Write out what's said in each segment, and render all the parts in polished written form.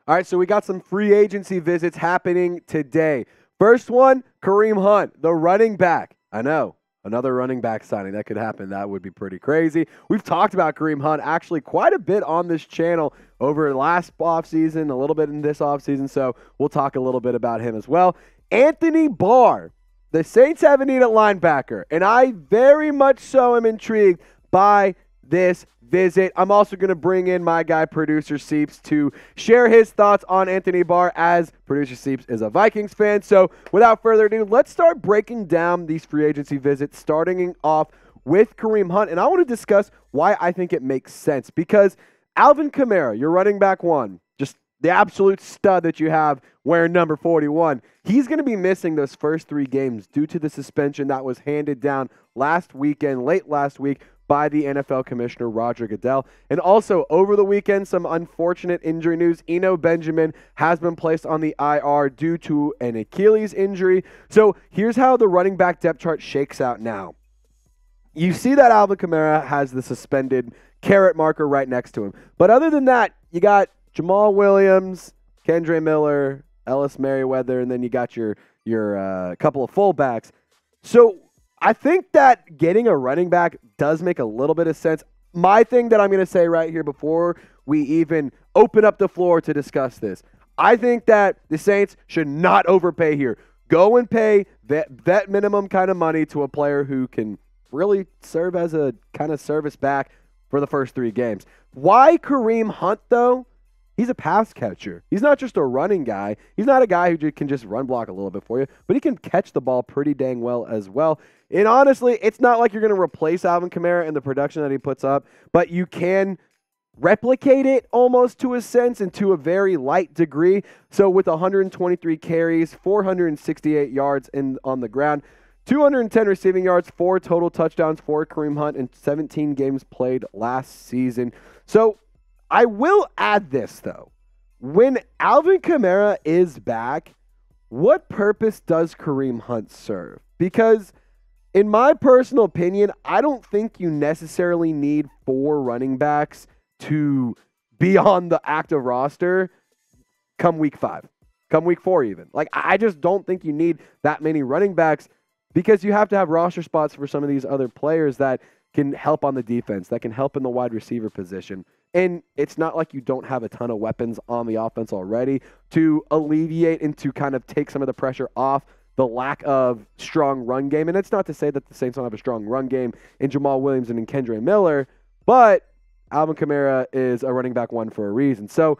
All right, so we got some free agency visits happening today. First one, Kareem Hunt, the running back. I know, another running back signing. That could happen. That would be pretty crazy. We've talked about Kareem Hunt actually quite a bit on this channel over last offseason, a little bit in this offseason, so we'll talk a little bit about him as well. Anthony Barr, the Saints have a need at linebacker, and I very much so am intrigued by this visit. I'm also going to bring in my guy, Producer Seeps, to share his thoughts on Anthony Barr, as Producer Seeps is a Vikings fan. So without further ado, let's start breaking down these free agency visits, starting off with Kareem Hunt. And I want to discuss why I think it makes sense, because Alvin Kamara, your running back one, just the absolute stud that you have wearing number 41, he's going to be missing those first 3 games due to the suspension that was handed down last weekend, late last week, by the NFL Commissioner Roger Goodell. And also, over the weekend, some unfortunate injury news. Eno Benjamin has been placed on the IR due to an Achilles injury. So here's how the running back depth chart shakes out now. You see that Alvin Kamara has the suspended carrot marker right next to him. But other than that, you got Jamal Williams, Kendre Miller, Ellis Merriweather, and then you got your couple of fullbacks. So I think that getting a running back does make a little bit of sense. My thing that I'm going to say right here before we even open up the floor to discuss this, I think that the Saints should not overpay here. Go and pay that minimum kind of money to a player who can really serve as a kind of service back for the first 3 games. Why Kareem Hunt, though? He's a pass catcher. He's not just a running guy. He's not a guy who can just run block a little bit for you, but he can catch the ball pretty dang well as well. And honestly, it's not like you're going to replace Alvin Kamara in the production that he puts up, but you can replicate it almost to a sense and to a very light degree. So with 123 carries, 468 yards on the ground, 210 receiving yards, 4 total touchdowns for Kareem Hunt in 17 games played last season. So I will add this, though. When Alvin Kamara is back, what purpose does Kareem Hunt serve? Because in my personal opinion, I don't think you necessarily need 4 running backs to be on the active roster come week 5, come week 4 even. Like, I just don't think you need that many running backs, because you have to have roster spots for some of these other players that can help on the defense, that can help in the wide receiver position. And it's not like you don't have a ton of weapons on the offense already to alleviate and to kind of take some of the pressure off the lack of strong run game. And it's not to say that the Saints don't have a strong run game in Jamal Williams and in Kendre Miller, but Alvin Kamara is a running back one for a reason. So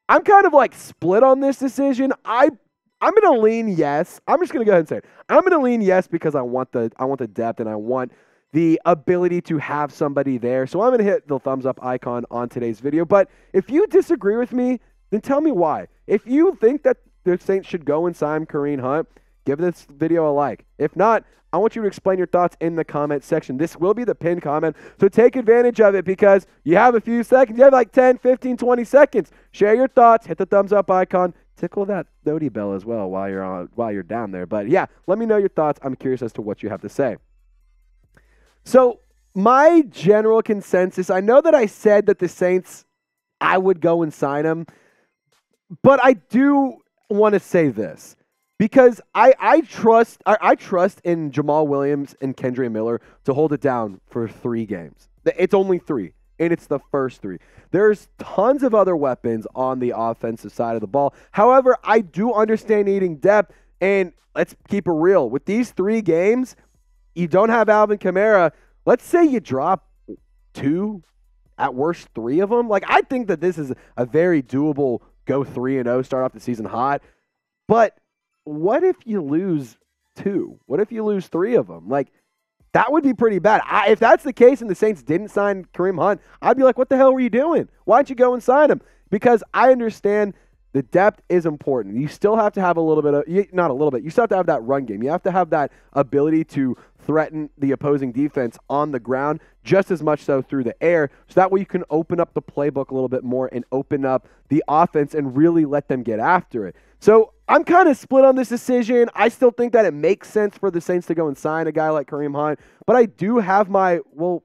I'm kind of like split on this decision. I'm going to lean yes. I'm just going to go ahead and say it. I'm going to lean yes because I want the depth and I want the ability to have somebody there. So I'm going to hit the thumbs up icon on today's video. But if you disagree with me, then tell me why. If you think that the Saints should go and sign Kareem Hunt, give this video a like. If not, I want you to explain your thoughts in the comment section. This will be the pinned comment, so take advantage of it because you have a few seconds. You have like 10, 15, 20 seconds. Share your thoughts. Hit the thumbs up icon. Tickle that Dodie bell as well while you're down there. But yeah, let me know your thoughts. I'm curious as to what you have to say. So my general consensus, I know that I said that the Saints, I would go and sign them, but I do want to say this because I trust in Jamal Williams and Kendre Miller to hold it down for 3 games. It's only 3, and it's the first 3. There's tons of other weapons on the offensive side of the ball. However, I do understand needing depth, and let's keep it real. With these 3 games, you don't have Alvin Kamara. Let's say you drop 2, at worst 3 of them. Like, I think that this is a very doable go 3-0, start off the season hot. But what if you lose 2? What if you lose 3 of them? Like, that would be pretty bad. If that's the case and the Saints didn't sign Kareem Hunt, I'd be like, what the hell were you doing? Why don't you go and sign him? Because I understand the depth is important. You still have to have a little bit of, not a little bit, you still have to have that run game. You have to have that ability to threaten the opposing defense on the ground just as much so through the air. So that way you can open up the playbook a little bit more and open up the offense and really let them get after it. So I'm kind of split on this decision. I still think that it makes sense for the Saints to go and sign a guy like Kareem Hunt, but I do have my, well,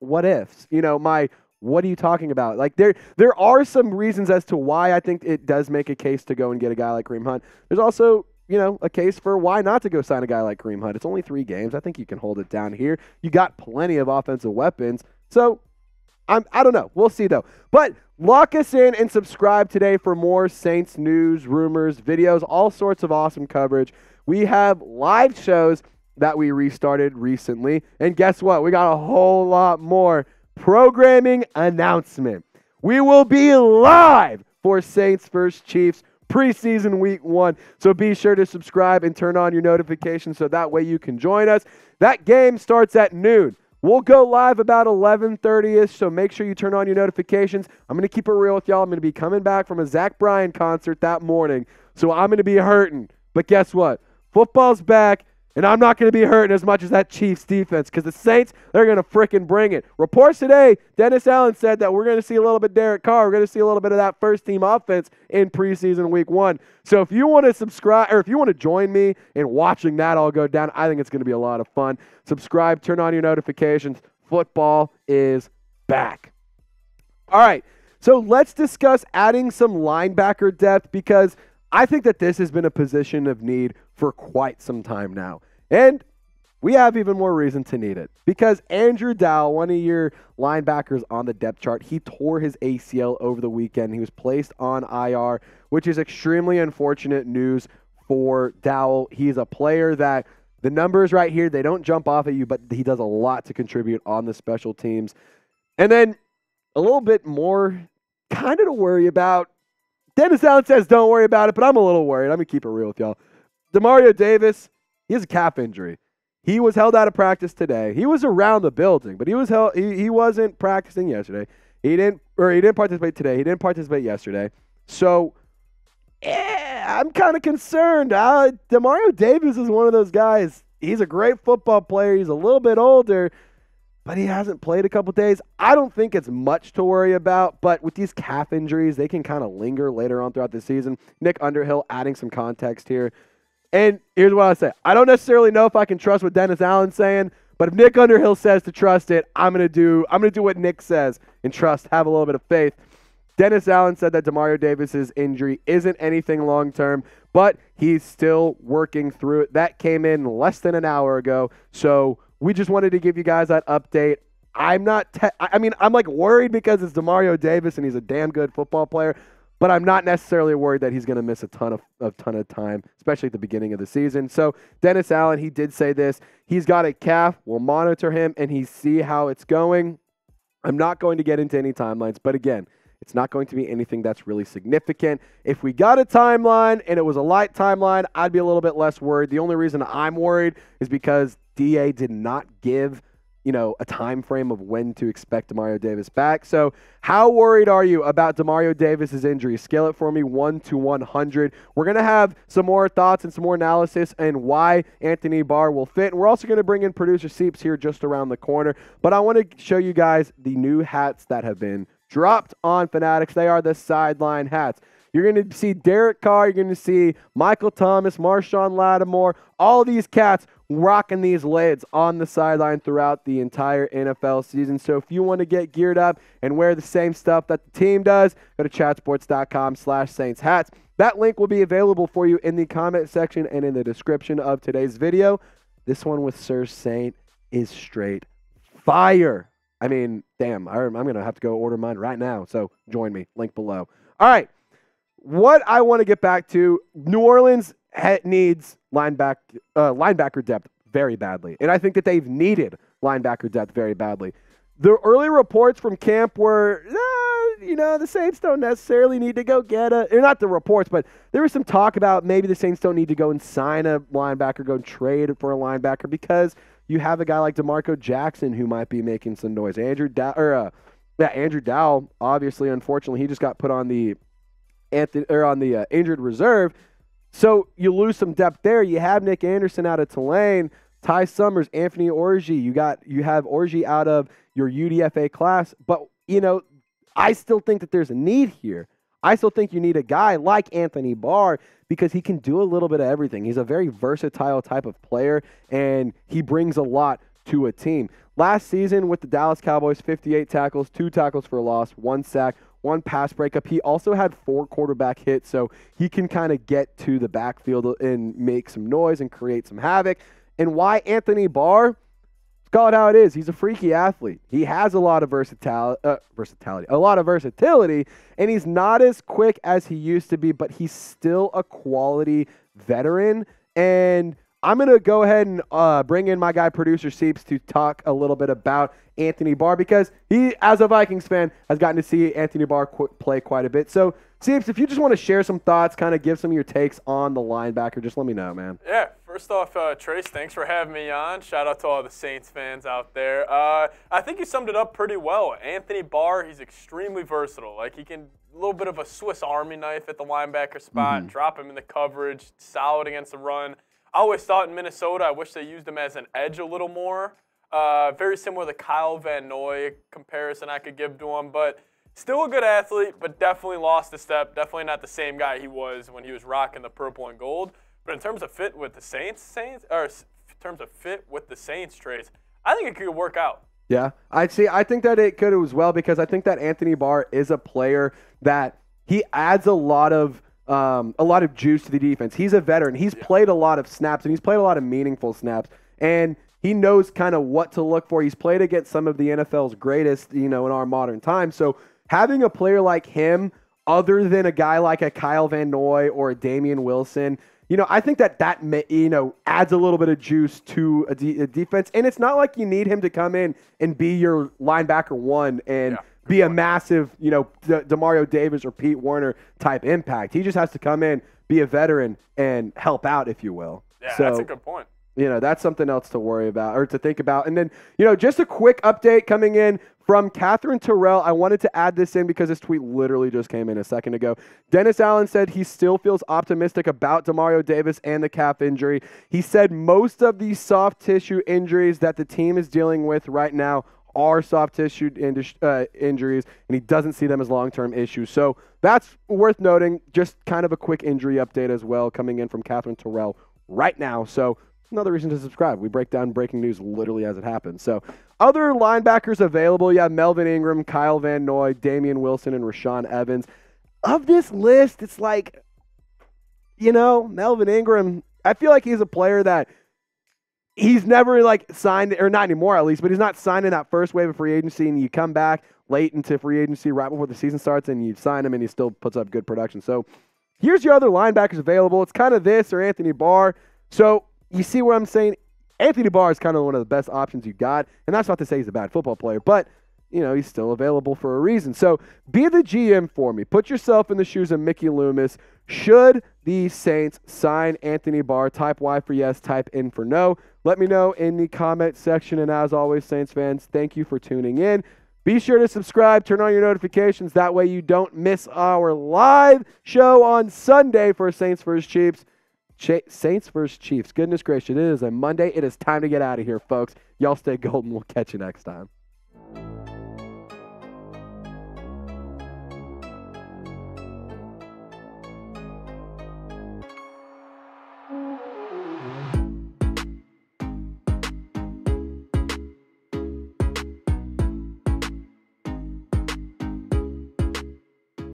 what ifs, my What are you talking about? Like there are some reasons as to why I think it does make a case to go and get a guy like Kareem Hunt. There's also, a case for why not to go sign a guy like Kareem Hunt. It's only 3 games. I think you can hold it down here. You got plenty of offensive weapons. So I don't know. We'll see though. But lock us in and subscribe today for more Saints news, rumors, videos, all sorts of awesome coverage. We have live shows that we restarted recently. And guess what? We got a whole lot more. Programming announcement. We will be live for Saints vs. Chiefs preseason week 1. So be sure to subscribe and turn on your notifications so that way you can join us. That game starts at noon. We'll go live about 11:30ish, so make sure you turn on your notifications. I'm going to keep it real with y'all. I'm going to be coming back from a Zach Bryan concert that morning, so I'm going to be hurting. But guess what? Football's back. And I'm not going to be hurting as much as that Chiefs defense because the Saints, they're going to freaking bring it. Reports today, Dennis Allen said that we're going to see a little bit of Derek Carr. We're going to see a little bit of that first-team offense in preseason week 1. So if you want to subscribe or if you want to join me in watching that all go down, I think it's going to be a lot of fun. Subscribe, turn on your notifications. Football is back. All right, so let's discuss adding some linebacker depth because I think that this has been a position of need for quite some time now. And we have even more reason to need it because Andrew Dowell, one of your linebackers on the depth chart, he tore his ACL over the weekend. He was placed on IR, which is extremely unfortunate news for Dowell. He's a player that the numbers right here, they don't jump off at you, but he does a lot to contribute on the special teams. And then a little bit more kind of to worry about. Dennis Allen says don't worry about it, but I'm a little worried. I'm going to keep it real with y'all. Demario Davis, he has a calf injury. He was held out of practice today. He was around the building, but he wasn't practicing yesterday. He didn't participate today. He didn't participate yesterday. So I'm kind of concerned. Demario Davis is one of those guys. He's a great football player. He's a little bit older, but he hasn't played a couple days. I don't think it's much to worry about, but with these calf injuries, they can kind of linger later on throughout the season. Nick Underhill adding some context here. And here's what I say. I don't necessarily know if I can trust what Dennis Allen's saying, but if Nick Underhill says to trust it, I'm gonna do what Nick says and trust, have a little bit of faith. Dennis Allen said that Demario Davis's injury isn't anything long-term, but he's still working through it. That came in less than an hour ago, so we just wanted to give you guys that update. I'm like worried because it's Demario Davis and he's a damn good football player, but I'm not necessarily worried that he's going to miss a ton of time, especially at the beginning of the season. So Dennis Allen, he did say this. He's got a calf. We'll monitor him and see how it's going. I'm not going to get into any timelines, but again, it's not going to be anything that's really significant. If we got a timeline and it was a light timeline, I'd be a little bit less worried. The only reason I'm worried is because DA did not give a time frame of when to expect Demario Davis back. So how worried are you about Demario Davis's injury? Scale it for me 1 to 100. We're going to have some more thoughts and some more analysis and why Anthony Barr will fit. And we're also going to bring in producer Seeps here just around the corner. But I want to show you guys the new hats that have been dropped on Fanatics. They are the sideline hats. You're going to see Derek Carr. You're going to see Michael Thomas, Marshawn Lattimore, all these cats rocking these lids on the sideline throughout the entire NFL season. So if you want to get geared up and wear the same stuff that the team does, go to chatsports.com/Saints hats. That link will be available for you in the comment section and in the description of today's video. This one with Sir Saint is straight fire. I mean, damn, I'm going to have to go order mine right now. So join me, link below. All right. What I want to get back to, New Orleans needs linebacker depth very badly. And I think that they've needed linebacker depth very badly. The early reports from camp were, the Saints don't necessarily need to go get not the reports, but there was some talk about maybe the Saints don't need to go and sign a linebacker, go and trade for a linebacker because you have a guy like DeMarco Jackson who might be making some noise. Andrew Dowell, obviously, unfortunately, he just got put on the injured reserve. So you lose some depth there. You have Nick Anderson out of Tulane, Ty Summers, Anthony Orji. You have Orji out of your UDFA class. But, I still think that there's a need here. I still think you need a guy like Anthony Barr because he can do a little bit of everything. He's a very versatile type of player, and he brings a lot to a team. Last season with the Dallas Cowboys, 58 tackles, 2 tackles for a loss, 1 sack, 1 pass breakup. He also had 4 quarterback hits, so he can kind of get to the backfield and make some noise and create some havoc. And why Anthony Barr? Let's call it how it is. He's a freaky athlete. He has a lot of versatility, and he's not as quick as he used to be, but he's still a quality veteran. And I'm going to go ahead and bring in my guy, Producer Seeps, to talk a little bit about Anthony Barr, because he, as a Vikings fan, has gotten to see Anthony Barr play quite a bit. So, Seeps, if you just want to share some thoughts, kind of give some of your takes on the linebacker, just let me know, man. Yeah, first off, Trace, thanks for having me on. Shout out to all the Saints fans out there. I think you summed it up pretty well. Anthony Barr, he's extremely versatile. Like, he can a little bit of a Swiss Army knife at the linebacker spot, drop him in the coverage, solid against the run. I always thought in Minnesota, I wish they used him as an edge a little more. Very similar to Kyle Van Noy comparison I could give to him, but still a good athlete, but definitely lost a step. Definitely not the same guy he was when he was rocking the purple and gold. But in terms of fit with the Saints, Trace, I think it could work out. Yeah, I think that it could as well, because I think that Anthony Barr is a player that he adds a lot of juice to the defense. He's a veteran. He's played a lot of snaps, and he's played a lot of meaningful snaps, and he knows kind of what to look for. He's played against some of the NFL's greatest, in our modern time. So having a player like him, other than a guy like a Kyle Van Noy or a Damian Wilson, I think that adds a little bit of juice to a defense. And it's not like you need him to come in and be your linebacker one and be a massive, Demario Davis or Pete Werner type impact. He just has to come in, be a veteran, and help out, if you will. Yeah, that's a good point. That's something else to worry about or to think about. And then, just a quick update coming in from Catherine Terrell. I wanted to add this in because this tweet literally just came in a second ago. Dennis Allen said he still feels optimistic about Demario Davis and the calf injury. He said most of these soft tissue injuries that the team is dealing with right now are soft tissue injuries, and he doesn't see them as long-term issues. So that's worth noting. Just kind of a quick injury update as well coming in from Catherine Terrell right now. So another reason to subscribe. We break down breaking news literally as it happens. So other linebackers available, you have Melvin Ingram, Kyle Van Noy, Damian Wilson, and Rashaan Evans. Of this list, it's like, Melvin Ingram, I feel like he's a player that he's never signed, or not anymore at least, but he's not signed in that first wave of free agency, and you come back late into free agency right before the season starts and you sign him and he still puts up good production. So here's your other linebackers available. It's kind of this or Anthony Barr. So you see what I'm saying? Anthony Barr is kind of one of the best options you got, and that's not to say he's a bad football player, but he's still available for a reason. So be the GM for me. Put yourself in the shoes of Mickey Loomis. Should the Saints sign Anthony Barr? Type Y for yes, type N for no. Let me know in the comment section, and as always, Saints fans, thank you for tuning in. Be sure to subscribe, turn on your notifications. That way you don't miss our live show on Sunday for Saints vs. Chiefs. Saints vs. Chiefs. Goodness gracious, it is a Monday. It is time to get out of here, folks. Y'all stay golden. We'll catch you next time.